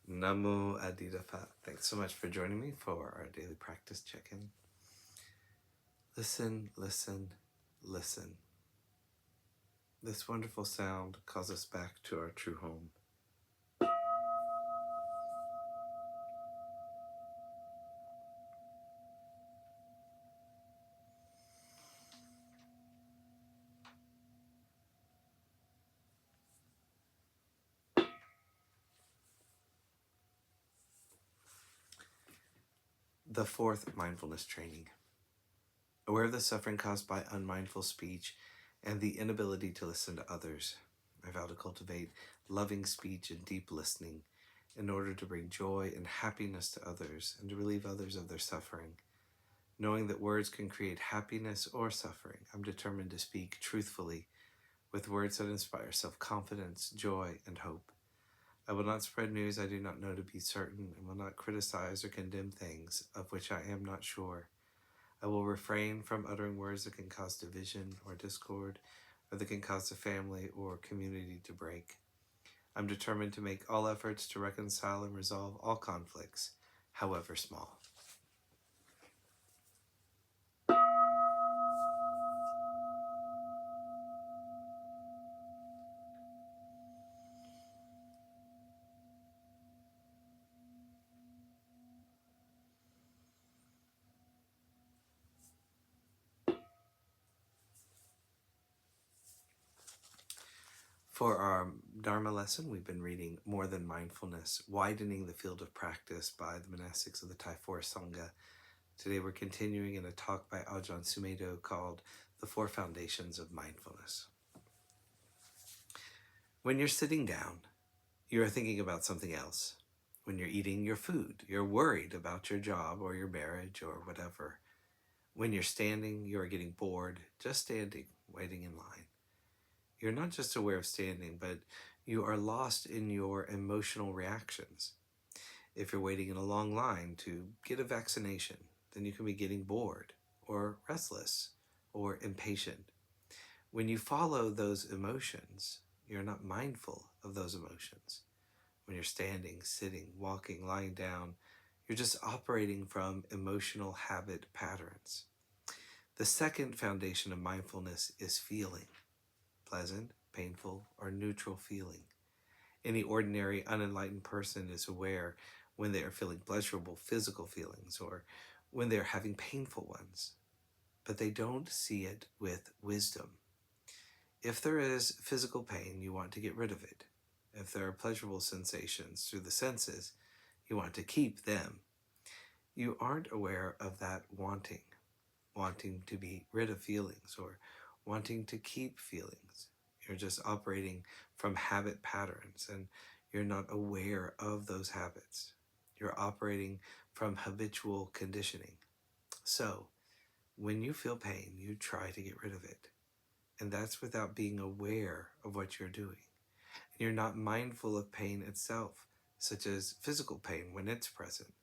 Namo Phat. Thanks so much for joining me for our daily practice check-in. Listen, listen, listen. This wonderful sound calls us back to our true home. The fourth mindfulness training. Aware of the suffering caused by unmindful speech and the inability to listen to others, I vow to cultivate loving speech and deep listening in order to bring joy and happiness to others and to relieve others of their suffering. Knowing that words can create happiness or suffering, I'm determined to speak truthfully with words that inspire self-confidence, joy, and hope. I will not spread news I do not know to be certain, and will not criticize or condemn things of which I am not sure. I will refrain from uttering words that can cause division or discord, or that can cause the family or community to break. I'm determined to make all efforts to reconcile and resolve all conflicts, however small. For our Dharma lesson, we've been reading More Than Mindfulness, Widening the Field of Practice by the Monastics of the Thai Forest Sangha. Today we're continuing in a talk by Ajahn Sumedho called The Four Foundations of Mindfulness. When you're sitting down, you're thinking about something else. When you're eating your food, you're worried about your job or your marriage or whatever. When you're standing, you're getting bored, just standing, waiting in line. You're not just aware of standing, but you are lost in your emotional reactions. If you're waiting in a long line to get a vaccination, then you can be getting bored or restless or impatient. When you follow those emotions, you're not mindful of those emotions. When you're standing, sitting, walking, lying down, you're just operating from emotional habit patterns. The second foundation of mindfulness is feeling. Pleasant, painful, or neutral feeling. Any ordinary, unenlightened person is aware when they are feeling pleasurable physical feelings or when they're having painful ones, but they don't see it with wisdom. If there is physical pain, you want to get rid of it. If there are pleasurable sensations through the senses, you want to keep them. You aren't aware of that wanting to be rid of feelings or wanting to keep feelings. You're just operating from habit patterns and you're not aware of those habits. You're operating from habitual conditioning. So when you feel pain, you try to get rid of it. And that's without being aware of what you're doing. You're not mindful of pain itself, such as physical pain when it's present.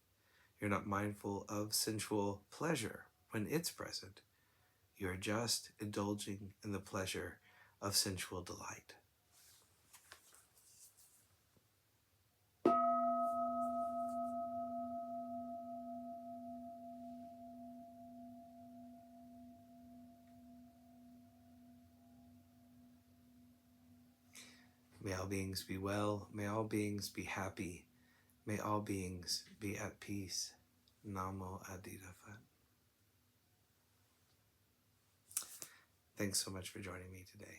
You're not mindful of sensual pleasure when it's present. You're just indulging in the pleasure of sensual delight. May all beings be well. May all beings be happy. May all beings be at peace. Namo Phat. Thanks so much for joining me today.